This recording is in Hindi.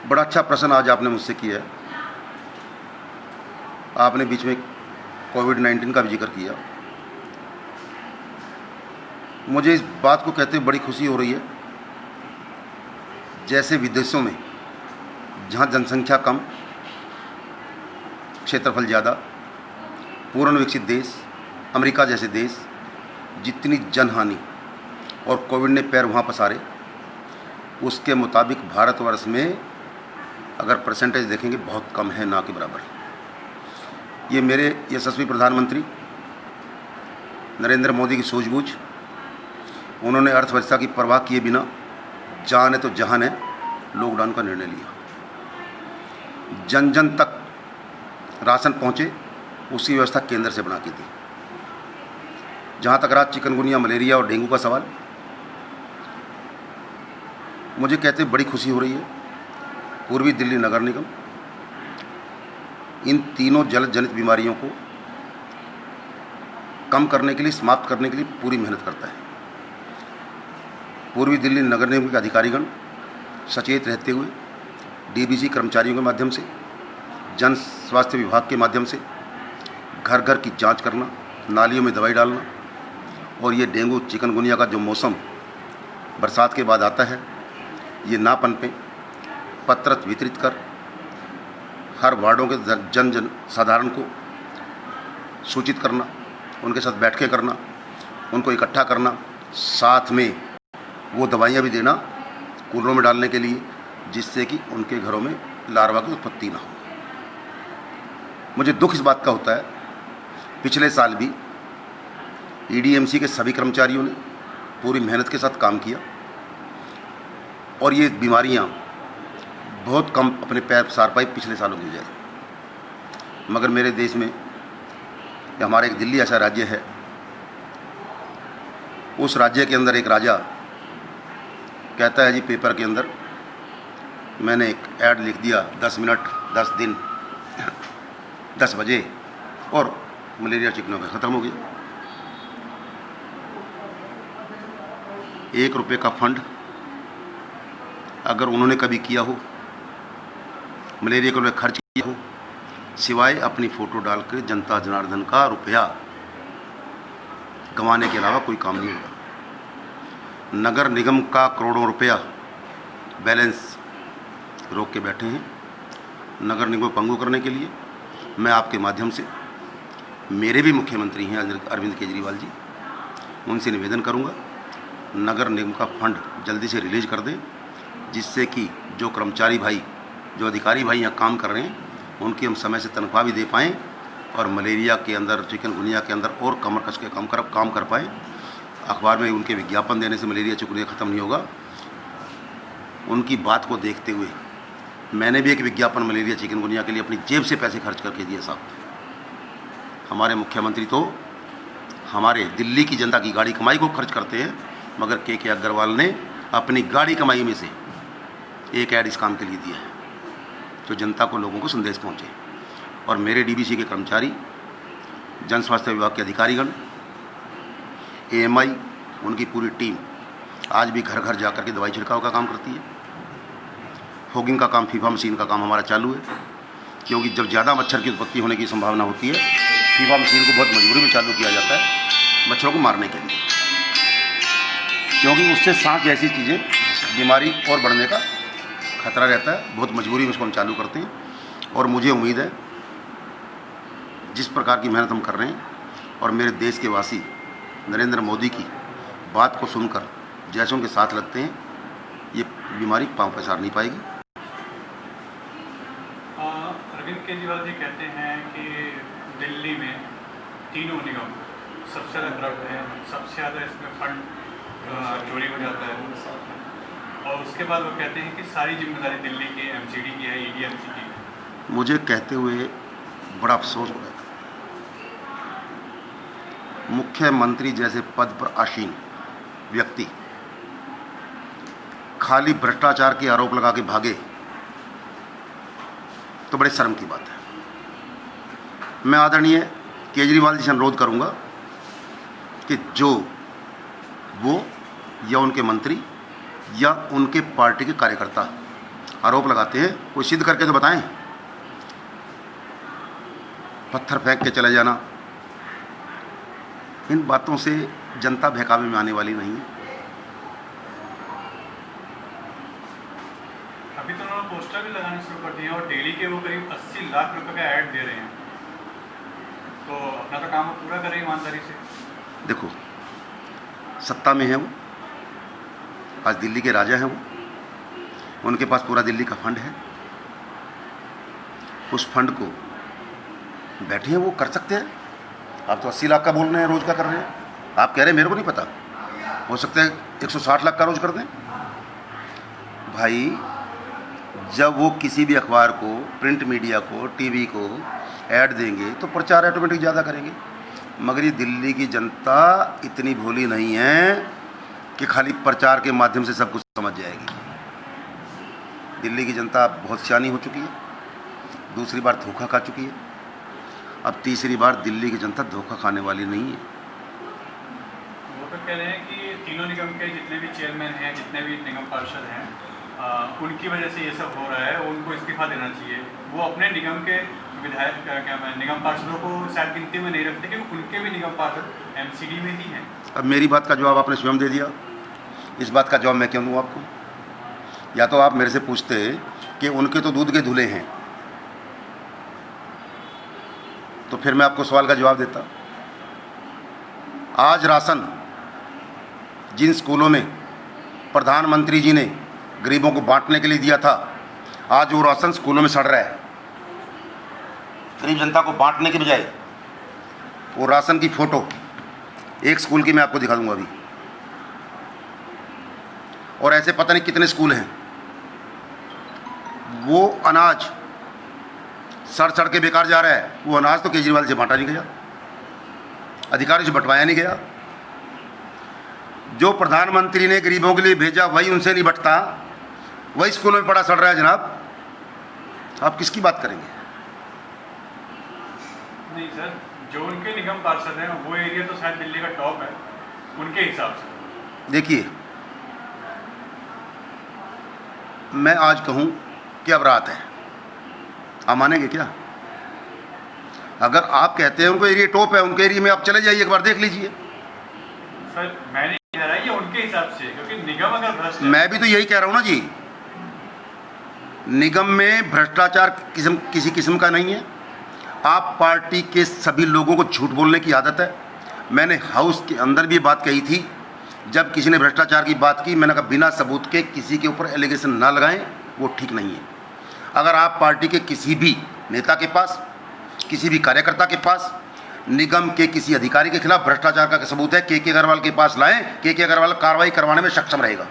बड़ा अच्छा प्रश्न आज आपने मुझसे किया है। आपने बीच में कोविड-19 का भी जिक्र किया। मुझे इस बात को कहते हुए बड़ी खुशी हो रही है, जैसे विदेशों में जहाँ जनसंख्या कम, क्षेत्रफल ज़्यादा, पूर्ण विकसित देश अमेरिका जैसे देश, जितनी जनहानि और कोविड ने पैर वहाँ पसारे, उसके मुताबिक भारतवर्ष में अगर परसेंटेज देखेंगे बहुत कम है, ना के बराबर। ये मेरे यशस्वी प्रधानमंत्री नरेंद्र मोदी की सूझबूझ, उन्होंने अर्थव्यवस्था की परवाह किए बिना जान है तो जहान है लॉकडाउन का निर्णय लिया। जन जन तक राशन पहुँचे, उसकी व्यवस्था केंद्र से बना के दी। जहाँ तक रहा चिकनगुनिया, मलेरिया और डेंगू का सवाल, मुझे कहते बड़ी खुशी हो रही है। पूर्वी दिल्ली नगर निगम इन तीनों जल जनित बीमारियों को कम करने के लिए, समाप्त करने के लिए पूरी मेहनत करता है। पूर्वी दिल्ली नगर निगम के अधिकारीगण सचेत रहते हुए डीबीसी कर्मचारियों के माध्यम से, जन स्वास्थ्य विभाग के माध्यम से घर घर की जांच करना, नालियों में दवाई डालना, और ये डेंगू चिकनगुनिया का जो मौसम बरसात के बाद आता है, ये ना पनपे, पत्र वितरित कर हर वार्डों के जन साधारण को सूचित करना, उनके साथ बैठकें करना, उनको इकट्ठा करना, साथ में वो दवाइयाँ भी देना कूलरों में डालने के लिए, जिससे कि उनके घरों में लार्वा की उत्पत्ति ना हो। मुझे दुख इस बात का होता है, पिछले साल भी ईडीएमसी के सभी कर्मचारियों ने पूरी मेहनत के साथ काम किया और ये बीमारियां बहुत कम अपने पैर पसार पाई पिछले सालों की बजाय। मगर मेरे देश में, या हमारे एक दिल्ली ऐसा राज्य है, उस राज्य के अंदर एक राजा कहता है जी पेपर के अंदर, मैंने एक ऐड लिख दिया 10 मिनट 10 दिन 10 बजे और मलेरिया चिकनगुनिया ख़त्म हो गया। 1 रुपये का फंड अगर उन्होंने कभी किया हो, मलेरिया के लिए खर्च किया हो, सिवाय अपनी फ़ोटो डाल कर जनता जनार्दन का रुपया गंवाने के अलावा कोई काम नहीं होगा। नगर निगम का करोड़ों रुपया बैलेंस रोक के बैठे हैं। नगर निगम को पंगु करने के लिए मैं आपके माध्यम से, मेरे भी मुख्यमंत्री हैं अरविंद केजरीवाल जी, उनसे निवेदन करूंगा नगर निगम का फंड जल्दी से रिलीज कर दें, जिससे कि जो कर्मचारी भाई, जो अधिकारी भाई यहाँ काम कर रहे हैं, उनकी हम समय से तनख्वाह भी दे पाएँ और मलेरिया के अंदर, चिकनगुनिया के अंदर और कमर कस के काम कर पाएँ। अखबार में उनके विज्ञापन देने से मलेरिया चिकनगुनिया ख़त्म नहीं होगा। उनकी बात को देखते हुए मैंने भी एक विज्ञापन मलेरिया चिकनगुनिया के लिए अपनी जेब से पैसे खर्च करके दिए साहब। हमारे मुख्यमंत्री तो हमारे दिल्ली की जनता की गाड़ी कमाई को खर्च करते हैं, मगर के अग्रवाल ने अपनी गाड़ी कमाई में से एक ऐड इस काम के लिए दिया है, जो जनता को, लोगों को संदेश पहुंचे। और मेरे डीबीसी के कर्मचारी, जन स्वास्थ्य विभाग के अधिकारीगण, एएमआई, उनकी पूरी टीम आज भी घर घर जाकर के दवाई छिड़काव का काम करती है। फॉगिंग का काम, फीफा मशीन का काम हमारा चालू है, क्योंकि जब ज़्यादा मच्छर की उत्पत्ति होने की संभावना होती है, फीफा मशीन को बहुत मजबूरी में चालू किया जाता है मच्छरों को मारने के लिए, क्योंकि उससे सांस जैसी चीज़ें, बीमारी और बढ़ने का खतरा रहता है। बहुत मजबूरी में उसको हम चालू करते हैं। और मुझे उम्मीद है जिस प्रकार की मेहनत हम कर रहे हैं और मेरे देश के वासी नरेंद्र मोदी की बात को सुनकर जैसे उनके साथ लगते हैं, ये बीमारी पांव पसार नहीं पाएगी। अरविंद केजरीवाल जी कहते हैं कि दिल्ली में तीनों निगम सबसे ज़्यादा करप्ट हैं, सबसे ज़्यादा इसमें फंड चोरी हो जाता है, और उसके बाद वो कहते हैं कि सारी जिम्मेदारी दिल्ली के एमसीडी की है, ईडीएमसी की है। मुझे कहते हुए बड़ा अफसोस हो रहा है। मुख्यमंत्री जैसे पद पर आसीन व्यक्ति खाली भ्रष्टाचार के आरोप लगा के भागे तो बड़े शर्म की बात है। मैं आदरणीय केजरीवाल जी से अनुरोध करूंगा कि जो वो या उनके मंत्री या उनके पार्टी के कार्यकर्ता आरोप लगाते हैं, कोई सिद्ध करके तो बताएं। पत्थर फेंक के चले जाना, इन बातों से जनता बहकावे में आने वाली नहीं है। अभी तो उन्होंने पोस्टर भी लगाने शुरू कर दिए हैं और डेली के वो करीब 80 लाख रुपए का ऐड दे रहे हैं, तो अपना तो काम वो पूरा करें ईमानदारी से। देखो, सत्ता में है वो, आज दिल्ली के राजा हैं वो, उनके पास पूरा दिल्ली का फंड है, उस फंड को बैठे हैं वो कर सकते हैं। आप तो 80 लाख का बोल रहे हैं, रोज का कर रहे हैं, आप कह रहे हैं मेरे को नहीं पता, हो सकता है 160 लाख का रोज कर दें। भाई, जब वो किसी भी अखबार को, प्रिंट मीडिया को, टीवी को ऐड देंगे तो प्रचार ऑटोमेटिक ज़्यादा करेंगे। मगर ये दिल्ली की जनता इतनी भोली नहीं है कि खाली प्रचार के माध्यम से सब कुछ समझ जाएगी। दिल्ली की जनता बहुत सियानी हो चुकी है, दूसरी बार धोखा खा चुकी है, अब तीसरी बार दिल्ली की जनता धोखा खाने वाली नहीं है। वो तो कह रहे हैं कि तीनों निगम के जितने भी चेयरमैन हैं, जितने भी निगम पार्षद हैं, उनकी वजह से ये सब हो रहा है, उनको इस्तीफा देना चाहिए। वो अपने निगम के विधायक निगम पार्षदों को शायद गिनती में नहीं रखते क्योंकि उनके भी निगम पार्षद एमसीडी में ही हैं। अब मेरी बात का जवाब आपने स्वयं दे दिया, इस बात का जवाब मैं क्यों दूँ आपको? या तो आप मेरे से पूछते कि उनके तो दूध के धुले हैं, तो फिर मैं आपको सवाल का जवाब देता। आज राशन जिन स्कूलों में प्रधानमंत्री जी ने गरीबों को बांटने के लिए दिया था, आज वो राशन स्कूलों में सड़ रहा है। गरीब जनता को बांटने के बजाय वो राशन की फ़ोटो एक स्कूल की मैं आपको दिखा दूंगा अभी, और ऐसे पता नहीं कितने स्कूल हैं। वो अनाज सड़ सड़ के बेकार जा रहा है, वो अनाज तो केजरीवाल से बांटा नहीं गया, अधिकारी से बंटवाया नहीं गया। जो प्रधानमंत्री ने गरीबों के लिए भेजा वही उनसे नहीं बंटता, वही स्कूलों में पड़ा सड़ रहा है। जनाब, आप किसकी बात करेंगे? नहीं सर, जो उनके निगम पार्षद हैं वो एरिया तो शायद दिल्ली का टॉप है उनके हिसाब से। देखिए, मैं आज कहूं कि अब रात है, आप मानेंगे क्या? अगर आप कहते हैं उनको एरिया टॉप है, उनके एरिया में आप चले जाइए, एक बार देख लीजिए। सर, मैं नहीं कह रहा ये उनके हिसाब से, क्योंकि निगम अगर भ्रष्ट है, मैं भी तो यही कह रहा हूं ना जी, निगम में भ्रष्टाचार किसी किस्म का नहीं है। आप पार्टी के सभी लोगों को झूठ बोलने की आदत है। मैंने हाउस के अंदर भी बात कही थी, जब किसी ने भ्रष्टाचार की बात की, मैंने कहा बिना सबूत के किसी के ऊपर एलिगेशन ना लगाएं, वो ठीक नहीं है। अगर आप पार्टी के किसी भी नेता के पास, किसी भी कार्यकर्ता के पास निगम के किसी अधिकारी के खिलाफ भ्रष्टाचार का सबूत है, के अग्रवाल के पास लाएं, के अग्रवाल कार्रवाई करवाने में सक्षम रहेगा।